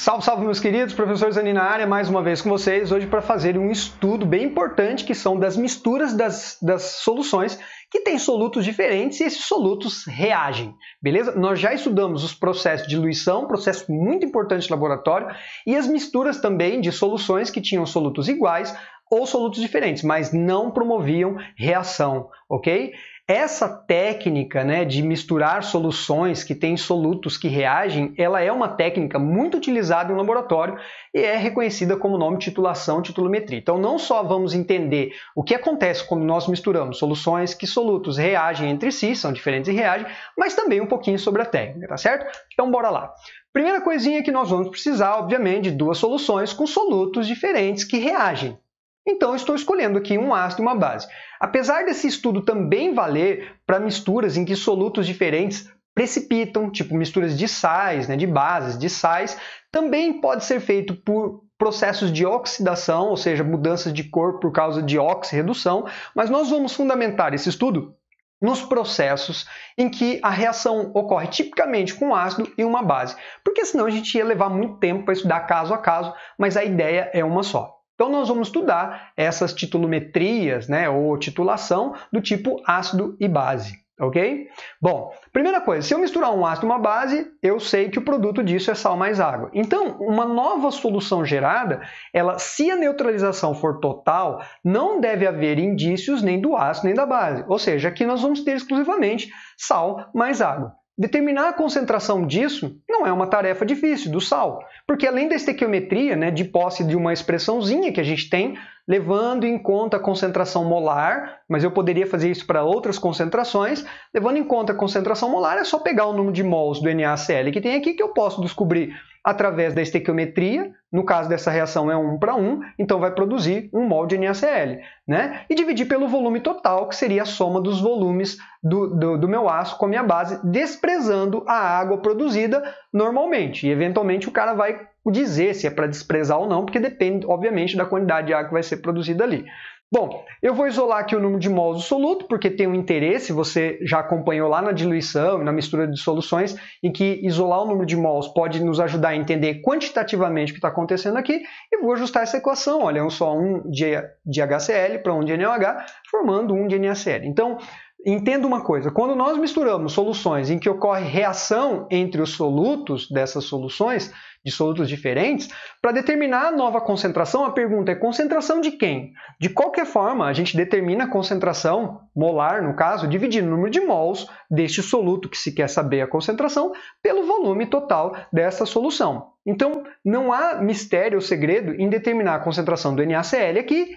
Salve, salve meus queridos, professor Zanin na área, mais uma vez com vocês, hoje para fazer um estudo bem importante que são das misturas das soluções que têm solutos diferentes e esses solutos reagem, beleza? Nós já estudamos os processos de diluição, processo muito importante de laboratório, e as misturas também de soluções que tinham solutos iguais ou solutos diferentes, mas não promoviam reação, ok? Essa técnica, né, de misturar soluções que têm solutos que reagem, ela é uma técnica muito utilizada em laboratório e é reconhecida como nome titulação, titulometria. Então não só vamos entender o que acontece quando nós misturamos soluções, que solutos reagem entre si, são diferentes e reagem, mas também um pouquinho sobre a técnica, tá certo? Então bora lá. Primeira coisinha que nós vamos precisar, obviamente, de duas soluções com solutos diferentes que reagem. Então, estou escolhendo aqui um ácido e uma base. Apesar desse estudo também valer para misturas em que solutos diferentes precipitam, tipo misturas de sais, né, de bases, de sais, também pode ser feito por processos de oxidação, ou seja, mudanças de cor por causa de oxirredução, mas nós vamos fundamentar esse estudo nos processos em que a reação ocorre tipicamente com um ácido e uma base, porque senão a gente ia levar muito tempo para estudar caso a caso, mas a ideia é uma só. Então nós vamos estudar essas titulometrias, né, ou titulação do tipo ácido e base, ok? Bom, primeira coisa, se eu misturar um ácido e uma base, eu sei que o produto disso é sal mais água. Então, uma nova solução gerada, se a neutralização for total, não deve haver indícios nem do ácido nem da base. Ou seja, aqui nós vamos ter exclusivamente sal mais água. Determinar a concentração disso não é uma tarefa difícil, do sal, porque além da estequiometria, né, de posse de uma expressãozinha que a gente tem, levando em conta a concentração molar, mas eu poderia fazer isso para outras concentrações, levando em conta a concentração molar, é só pegar o número de mols do NaCl que tem aqui, que eu posso descobrir através da estequiometria, no caso dessa reação é 1 para 1, então vai produzir 1 mol de NaCl, né? E dividir pelo volume total, que seria a soma dos volumes do meu ácido com a minha base, desprezando a água produzida normalmente. E eventualmente o cara vai dizer se é para desprezar ou não, porque depende, obviamente, da quantidade de água que vai ser produzida ali. Bom, eu vou isolar aqui o número de mols do soluto, porque tem um interesse, você já acompanhou lá na diluição e na mistura de soluções, em que isolar o número de mols pode nos ajudar a entender quantitativamente o que está acontecendo aqui, e vou ajustar essa equação, olha, só 1 de HCl para 1 de NaOH, formando 1 de NaCl. Então, entenda uma coisa, quando nós misturamos soluções em que ocorre reação entre os solutos dessas soluções, de solutos diferentes, para determinar a nova concentração, a pergunta é concentração de quem? De qualquer forma, a gente determina a concentração molar, no caso, dividindo o número de mols deste soluto que se quer saber a concentração pelo volume total dessa solução. Então, não há mistério ou segredo em determinar a concentração do NaCl aqui,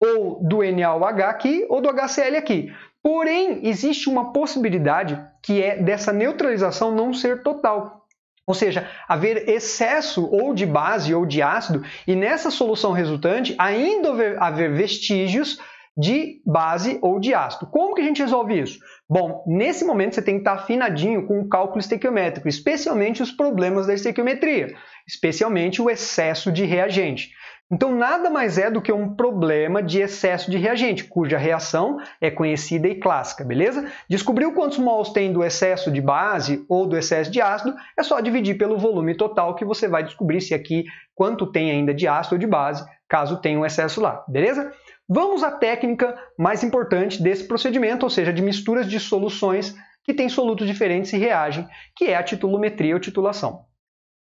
ou do NaOH aqui, ou do HCl aqui. Porém, existe uma possibilidade que é dessa neutralização não ser total. Ou seja, haver excesso ou de base ou de ácido e nessa solução resultante ainda haver vestígios de base ou de ácido. Como que a gente resolve isso? Bom, nesse momento você tem que estar afinadinho com o cálculo estequiométrico, especialmente os problemas da estequiometria, especialmente o excesso de reagente. Então, nada mais é do que um problema de excesso de reagente, cuja reação é conhecida e clássica, beleza? Descobriu quantos mols tem do excesso de base ou do excesso de ácido, é só dividir pelo volume total que você vai descobrir se aqui quanto tem ainda de ácido ou de base, caso tenha um excesso lá, beleza? Vamos à técnica mais importante desse procedimento, ou seja, de misturas de soluções que têm solutos diferentes e reagem, que é a titulometria ou titulação.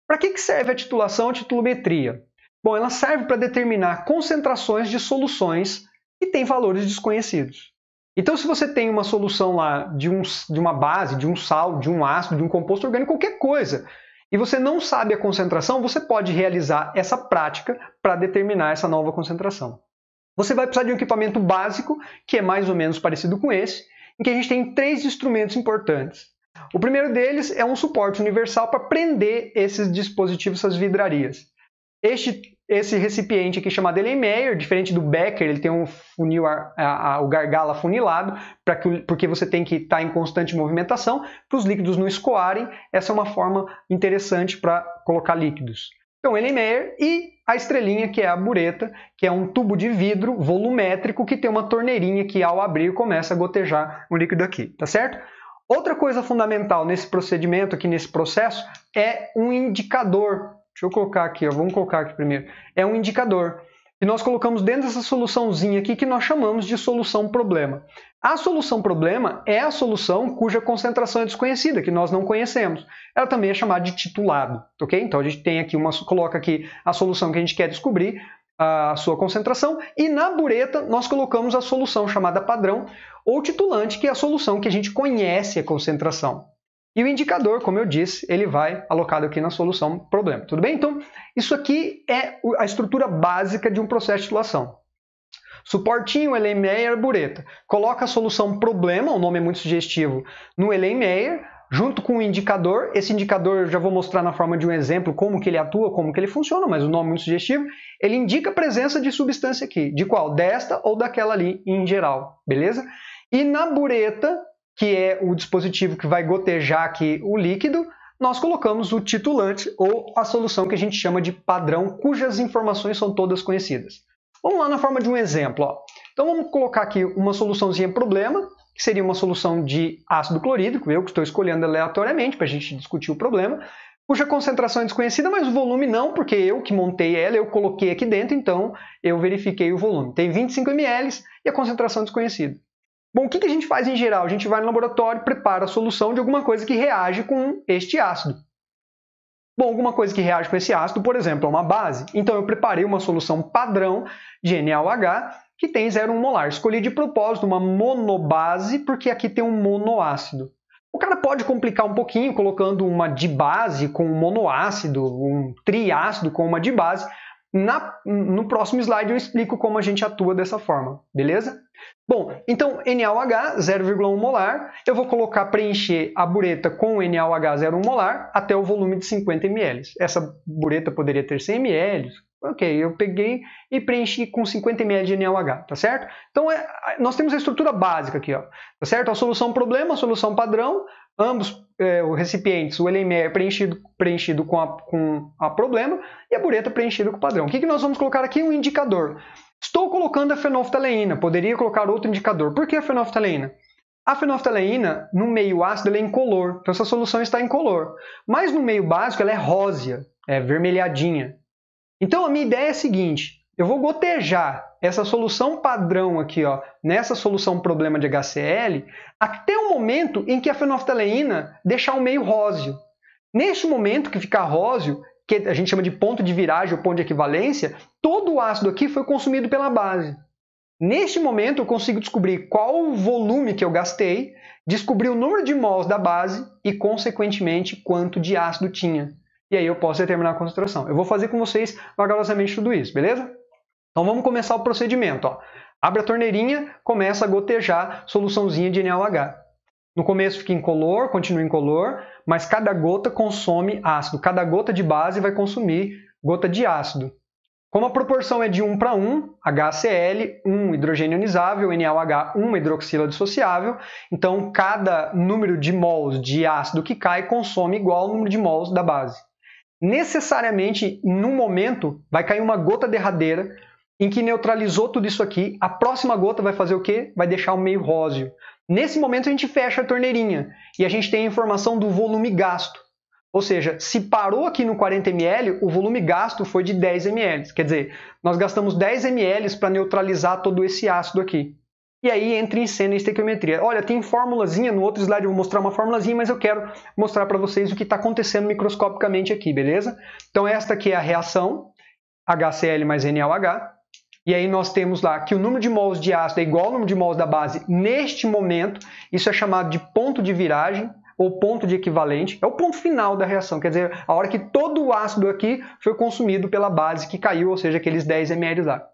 Para que serve a titulação ou titulometria? Bom, ela serve para determinar concentrações de soluções que têm valores desconhecidos. Então, se você tem uma solução lá de uma base, de um sal, de um ácido, de um composto orgânico, qualquer coisa, e você não sabe a concentração, você pode realizar essa prática para determinar essa nova concentração. Você vai precisar de um equipamento básico, que é mais ou menos parecido com esse, em que a gente tem 3 instrumentos importantes. O primeiro deles é um suporte universal para prender esses dispositivos, essas vidrarias. Esse recipiente aqui chamado Erlenmeyer, diferente do Becker, ele tem um funil, o gargalo afunilado, porque você tem que estar em constante movimentação, para os líquidos não escoarem. Essa é uma forma interessante para colocar líquidos. Então, Erlenmeyer e a estrelinha, que é a bureta, que é um tubo de vidro volumétrico que tem uma torneirinha que, ao abrir, começa a gotejar o líquido aqui, tá certo? Outra coisa fundamental nesse procedimento, aqui nesse processo, é um indicador deixa eu colocar aqui, ó, vamos colocar aqui primeiro, é um indicador. E nós colocamos dentro dessa soluçãozinha aqui que nós chamamos de solução problema. A solução problema é a solução cuja concentração é desconhecida, que nós não conhecemos. Ela também é chamada de titulado, ok? Então a gente tem aqui coloca aqui a solução que a gente quer descobrir, a sua concentração, e na bureta nós colocamos a solução chamada padrão ou titulante, que é a solução que a gente conhece a concentração. E o indicador, como eu disse, ele vai alocado aqui na solução problema. Tudo bem? Então, isso aqui é a estrutura básica de um processo de titulação. Suportinho, Erlenmeyer, bureta. Coloca a solução problema, o nome é muito sugestivo, no Erlenmeyer, junto com o indicador. Esse indicador eu já vou mostrar na forma de um exemplo como que ele atua, como que ele funciona, mas o nome é muito sugestivo. Ele indica a presença de substância aqui. De qual? Desta ou daquela ali em geral. Beleza? E na bureta, que é o dispositivo que vai gotejar aqui o líquido, nós colocamos o titulante ou a solução que a gente chama de padrão, cujas informações são todas conhecidas. Vamos lá na forma de um exemplo. Ó. Então vamos colocar aqui uma soluçãozinha problema, que seria uma solução de ácido clorídrico, eu que estou escolhendo aleatoriamente para a gente discutir o problema, cuja concentração é desconhecida, mas o volume não, porque eu que montei ela, eu coloquei aqui dentro, então eu verifiquei o volume. Tem 25 ml e a concentração é desconhecida. Bom, o que a gente faz em geral? A gente vai no laboratório e prepara a solução de alguma coisa que reage com este ácido. Bom, alguma coisa que reage com esse ácido, por exemplo, é uma base. Então, eu preparei uma solução padrão de NaOH que tem 0,1 molar. Escolhi de propósito uma monobase, porque aqui tem um monoácido. O cara pode complicar um pouquinho colocando uma dibase com um monoácido, um triácido com uma dibase. No próximo slide eu explico como a gente atua dessa forma, beleza? Bom, então NaOH 0,1 molar, eu vou preencher a bureta com NaOH 0,1 molar até o volume de 50 ml. Essa bureta poderia ter 100 ml, ok, eu peguei e preenchi com 50 ml de NaOH, tá certo? Então nós temos a estrutura básica aqui, ó, tá certo? A solução problema, a solução padrão, ambos os recipientes, o Erlenmeyer preenchido com a problema e a bureta preenchida com o padrão. O que nós vamos colocar aqui? Um indicador. Estou colocando a fenolftaleína, poderia colocar outro indicador. Por que a fenolftaleína? A fenolftaleína, no meio ácido, ela é incolor, então essa solução está incolor. Mas no meio básico, ela é rósea, é vermelhadinha. Então a minha ideia é a seguinte, eu vou gotejar essa solução padrão aqui, ó, nessa solução problema de HCl, até o momento em que a fenolftaleína deixar o meio róseo. Neste momento que ficar róseo, que a gente chama de ponto de viragem ou ponto de equivalência, todo o ácido aqui foi consumido pela base. Neste momento eu consigo descobrir qual o volume que eu gastei, descobrir o número de mols da base e, consequentemente, quanto de ácido tinha. E aí eu posso determinar a concentração. Eu vou fazer com vocês vagarosamente tudo isso, beleza? Então vamos começar o procedimento. Ó. Abre a torneirinha, começa a gotejar soluçãozinha de NaOH. No começo fica incolor, continua incolor, mas cada gota consome ácido. Cada gota de base vai consumir gota de ácido. Como a proporção é de 1 para 1, HCl, 1 hidrogênio ionizável, NaOH, 1 hidroxila dissociável, então cada número de mols de ácido que cai consome igual ao número de mols da base. Necessariamente, num momento, vai cair uma gota derradeira em que neutralizou tudo isso aqui. A próxima gota vai fazer o quê? Vai deixar o meio róseo. Nesse momento, a gente fecha a torneirinha e a gente tem a informação do volume gasto. Ou seja, se parou aqui no 40 ml, o volume gasto foi de 10 ml. Quer dizer, nós gastamos 10 ml para neutralizar todo esse ácido aqui. E aí entra em cena a estequiometria. Olha, tem formulazinha, no outro slide eu vou mostrar uma formulazinha, mas eu quero mostrar para vocês o que está acontecendo microscopicamente aqui, beleza? Então esta aqui é a reação, HCl mais NaOH. E aí nós temos lá que o número de mols de ácido é igual ao número de mols da base neste momento. Isso é chamado de ponto de viragem ou ponto de equivalente. É o ponto final da reação, quer dizer, a hora que todo o ácido aqui foi consumido pela base que caiu, ou seja, aqueles 10 ml lá.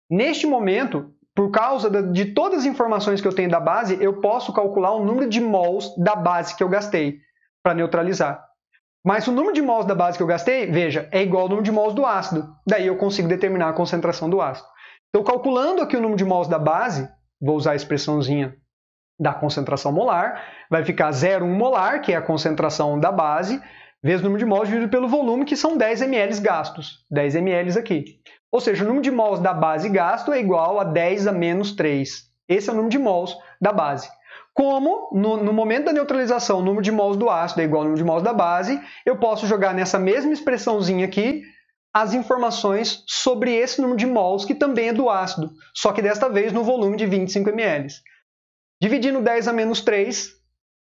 Neste momento, por causa de todas as informações que eu tenho da base, eu posso calcular o número de mols da base que eu gastei para neutralizar. Mas o número de mols da base que eu gastei, veja, é igual ao número de mols do ácido. Daí eu consigo determinar a concentração do ácido. Então, calculando aqui o número de mols da base, vou usar a expressãozinha da concentração molar, vai ficar 0,1 molar, que é a concentração da base, vezes o número de mols dividido pelo volume, que são 10 ml gastos. 10 ml aqui. Ou seja, o número de mols da base gasto é igual a 10 a menos 3. Esse é o número de mols da base. como no momento da neutralização o número de mols do ácido é igual ao número de mols da base, eu posso jogar nessa mesma expressãozinha aqui as informações sobre esse número de mols, que também é do ácido, só que desta vez no volume de 25 ml. Dividindo 10 a menos 3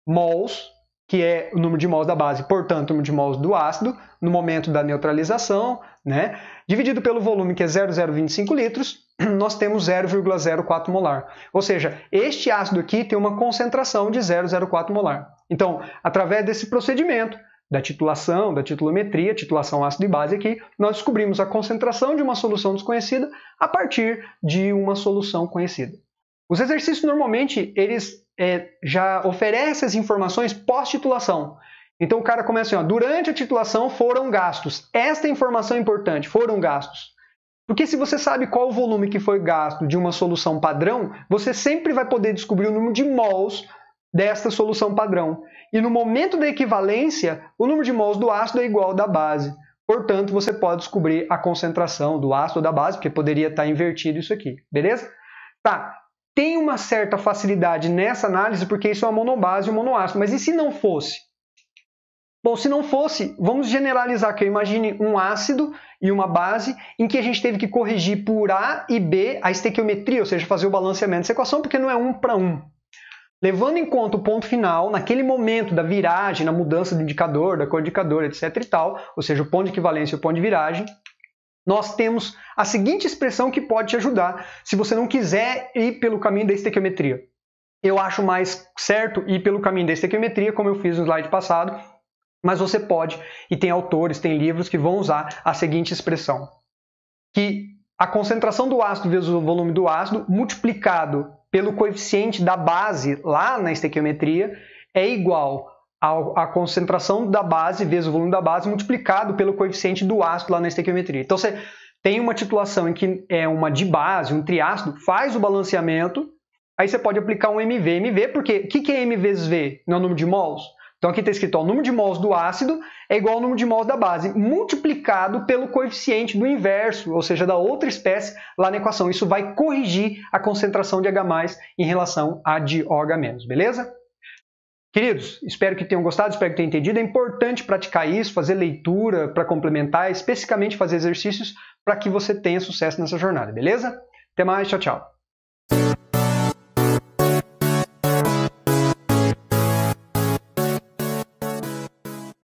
mols, que é o número de mols da base, portanto, o número de mols do ácido, no momento da neutralização, né? Dividido pelo volume, que é 0,025 litros, nós temos 0,04 molar. Ou seja, este ácido aqui tem uma concentração de 0,04 molar. Então, através desse procedimento, da titulação, da titulometria, titulação ácido e base aqui, nós descobrimos a concentração de uma solução desconhecida a partir de uma solução conhecida. Os exercícios, normalmente, eles já oferecem as informações pós-titulação. Então, o cara começa assim, ó, durante a titulação foram gastos. Esta informação é importante, foram gastos. Porque se você sabe qual o volume que foi gasto de uma solução padrão, você sempre vai poder descobrir o número de mols desta solução padrão. E no momento da equivalência, o número de mols do ácido é igual ao da base. Portanto, você pode descobrir a concentração do ácido ou da base, porque poderia estar invertido isso aqui, beleza? Tá, tem uma certa facilidade nessa análise, porque isso é uma monobase e um monoácido. Mas e se não fosse? Bom, se não fosse, vamos generalizar aqui. Imagine um ácido e uma base em que a gente teve que corrigir por A e B a estequiometria, ou seja, fazer o balanceamento dessa equação, porque não é 1 para 1. Levando em conta o ponto final, naquele momento da viragem, na mudança do indicador, da cor do indicador, etc. e tal, ou seja, o ponto de equivalência e o ponto de viragem, nós temos a seguinte expressão que pode te ajudar se você não quiser ir pelo caminho da estequiometria. Eu acho mais certo ir pelo caminho da estequiometria, como eu fiz no slide passado, mas você pode, e tem autores, tem livros que vão usar a seguinte expressão, que a concentração do ácido vezes o volume do ácido multiplicado pelo coeficiente da base lá na estequiometria é igual à concentração da base vezes o volume da base multiplicado pelo coeficiente do ácido lá na estequiometria. Então você tem uma titulação em que é uma dibase, um triácido, faz o balanceamento, aí você pode aplicar um MV. MV porque o que é M vezes V? Não é o número de mols? Então aqui está escrito, ó, o número de mols do ácido é igual ao número de mols da base, multiplicado pelo coeficiente do inverso, ou seja, da outra espécie lá na equação. Isso vai corrigir a concentração de H+, em relação à de OH-, beleza? Queridos, espero que tenham gostado, espero que tenham entendido. É importante praticar isso, fazer leitura para complementar, especificamente fazer exercícios para que você tenha sucesso nessa jornada, beleza? Até mais, tchau, tchau.